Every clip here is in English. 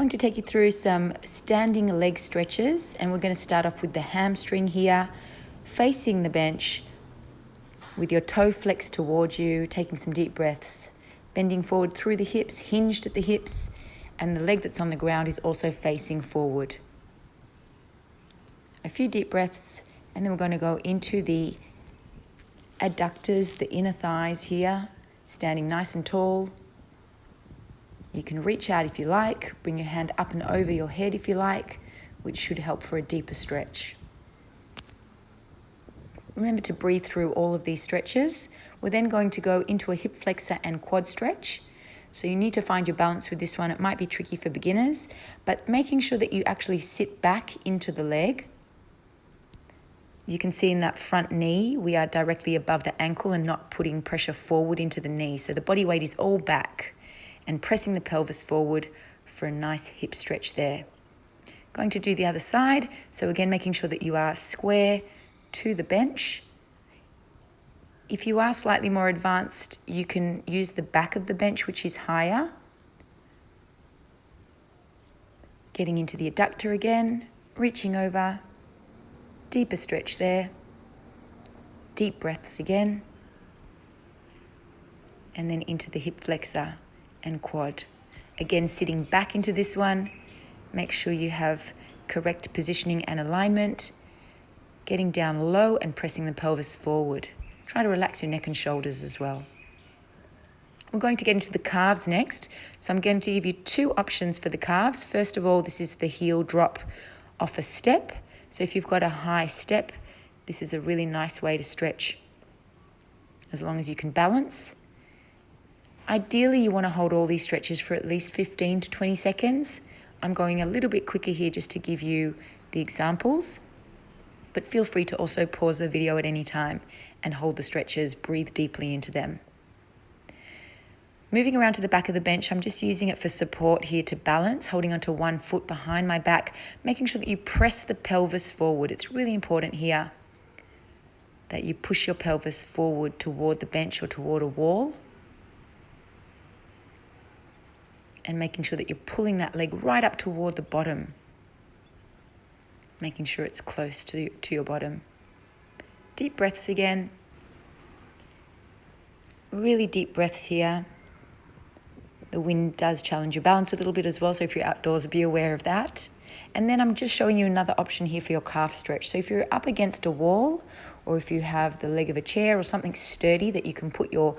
Going to take you through some standing leg stretches, and we're going to start off with the hamstring here, facing the bench with your toe flexed towards you, taking some deep breaths, bending forward through the hips, hinged at the hips, and the leg that's on the ground is also facing forward. A few deep breaths, and then we're going to go into the adductors, the inner thighs here, standing nice and tall. You can reach out if you like, bring your hand up and over your head if you like, which should help for a deeper stretch. Remember to breathe through all of these stretches. We're then going to go into a hip flexor and quad stretch. So you need to find your balance with this one. It might be tricky for beginners, but making sure that you actually sit back into the leg. You can see in that front knee, we are directly above the ankle and not putting pressure forward into the knee. So the body weight is all back and pressing the pelvis forward for a nice hip stretch there. Going to do the other side. So again, making sure that you are square to the bench. If you are slightly more advanced, you can use the back of the bench, which is higher. Getting into the adductor again, reaching over, deeper stretch there. Deep breaths again. And then into the hip flexor and quad. Again, sitting back into this one. Make sure you have correct positioning and alignment. Getting down low and pressing the pelvis forward. Try to relax your neck and shoulders as well. We're going to get into the calves next. So I'm going to give you two options for the calves. First of all, this is the heel drop off a step. So if you've got a high step, this is a really nice way to stretch as long as you can balance. Ideally, you want to hold all these stretches for at least 15 to 20 seconds. I'm going a little bit quicker here just to give you the examples, but feel free to also pause the video at any time and hold the stretches, breathe deeply into them. Moving around to the back of the bench, I'm just using it for support here to balance, holding onto one foot behind my back, making sure that you press the pelvis forward. It's really important here that you push your pelvis forward toward the bench or toward a wall. And making sure that you're pulling that leg right up toward the bottom. Making sure it's close to your bottom. Deep breaths again. Really deep breaths here. The wind does challenge your balance a little bit as well, so if you're outdoors, be aware of that. And then I'm just showing you another option here for your calf stretch. So if you're up against a wall, or if you have the leg of a chair or something sturdy that you can put your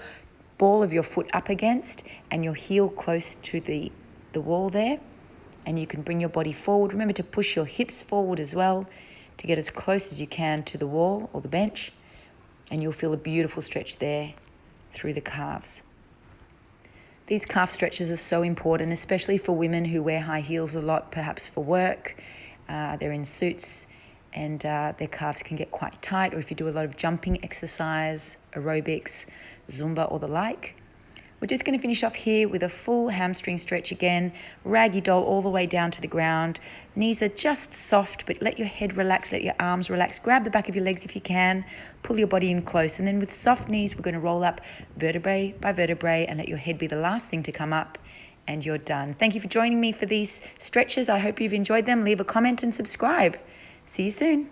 ball of your foot up against and your heel close to the wall there, and you can bring your body forward. Remember to push your hips forward as well to get as close as you can to the wall or the bench, and you'll feel a beautiful stretch there through the calves. These calf stretches are so important, especially for women who wear high heels a lot, perhaps for work. They're in suits and their calves can get quite tight, or if you do a lot of jumping exercise, aerobics, Zumba or the like. We're just going to finish off here with a full hamstring stretch again, raggy doll all the way down to the ground. Knees are just soft, but let your head relax, let your arms relax. Grab the back of your legs if you can, pull your body in close. And then with soft knees, we're going to roll up vertebrae by vertebrae and let your head be the last thing to come up, and you're done. Thank you for joining me for these stretches. I hope you've enjoyed them. Leave a comment and subscribe. See you soon.